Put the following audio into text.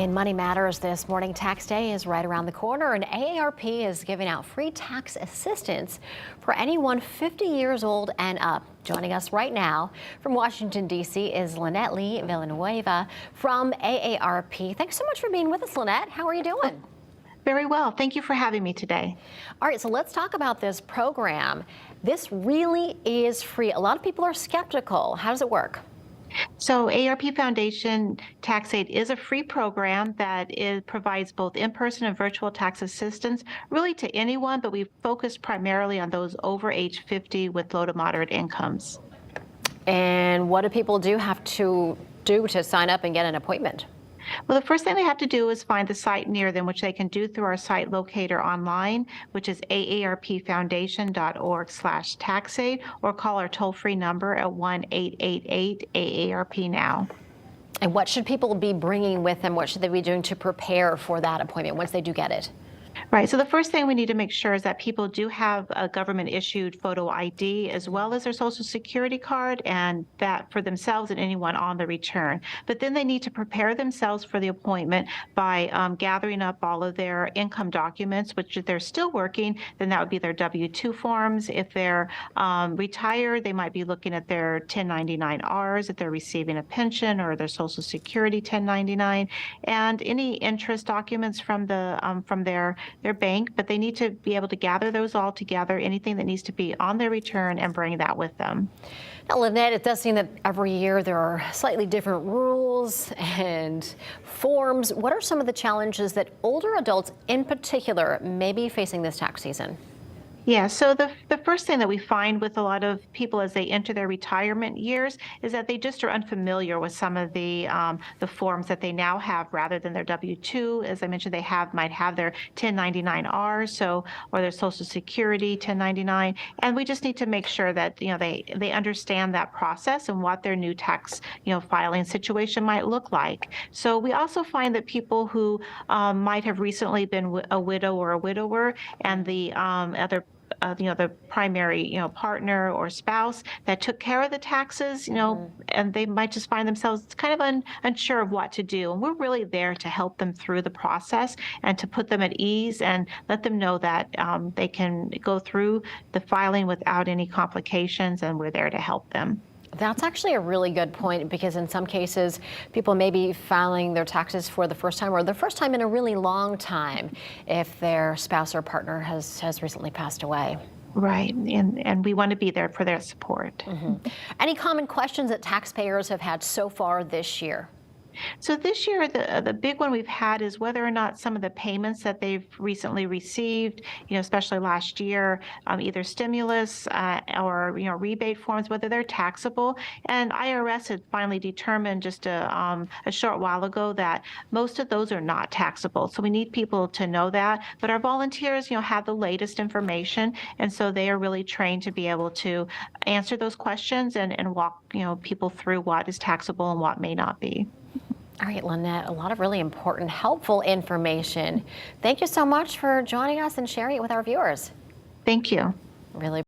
In Money Matters this morning, tax day is right around the corner, and AARP is giving out free tax assistance for anyone 50 years old and up. Joining us right now from Washington, D.C. is Lynette Lee Villanueva from AARP. Thanks so much for being with us, Lynette. How are you doing? Very well. Thank you for having me today. All right, so let's talk about this program. This really is free. A lot of people are skeptical. How does it work? So AARP Foundation Tax Aid is a free program that provides both in-person and virtual tax assistance really to anyone, but we focus primarily on those over age 50 with low to moderate incomes. And what do people have to do to sign up and get an appointment? Well, the first thing they have to do is find the site near them, which they can do through our site locator online, which is aarpfoundation.org/taxaid, or call our toll-free number at 1-888-AARP-NOW. And what should people be bringing with them? What should they be doing to prepare for that appointment once they do get it? Right. So the first thing we need to make sure is that people do have a government-issued photo ID as well as their Social Security card, and that for themselves and anyone on the return. But then they need to prepare themselves for the appointment by gathering up all of their income documents, which if they're still working, then that would be their W-2 forms. If they're retired, they might be looking at their 1099-Rs if they're receiving a pension, or their Social Security 1099, and any interest documents from their bank, but they need to be able to gather those all together, anything that needs to be on their return, and bring that with them. Now, Lynette, it does seem that every year there are slightly different rules and forms. What are some of the challenges that older adults in particular may be facing this tax season? Yeah, so the first thing that we find with a lot of people as they enter their retirement years is that they just are unfamiliar with some of the forms that they now have rather than their W-2. As I mentioned, they might have their 1099-R, or their Social Security 1099, and we just need to make sure that they understand that process and what their new tax filing situation might look like. So we also find that people who might have recently been a widow or a widower, and the the primary, partner or spouse that took care of the taxes, and they might just find themselves kind of unsure of what to do. And we're really there to help them through the process and to put them at ease and let them know that they can go through the filing without any complications, and we're there to help them. That's actually a really good point, because in some cases, people may be filing their taxes for the first time, or the first time in a really long time, if their spouse or partner has recently passed away. Right, and we want to be there for their support. Mm-hmm. Any common questions that taxpayers have had so far this year? So this year, the big one we've had is whether or not some of the payments that they've recently received, especially last year, either stimulus or rebate forms, whether they're taxable. And IRS had finally determined just a short while ago that most of those are not taxable. So we need people to know that. But our volunteers, have the latest information, and so they are really trained to be able to answer those questions and walk people through what is taxable and what may not be. All right, Lynette, a lot of really important, helpful information. Thank you so much for joining us and sharing it with our viewers. Thank you. Really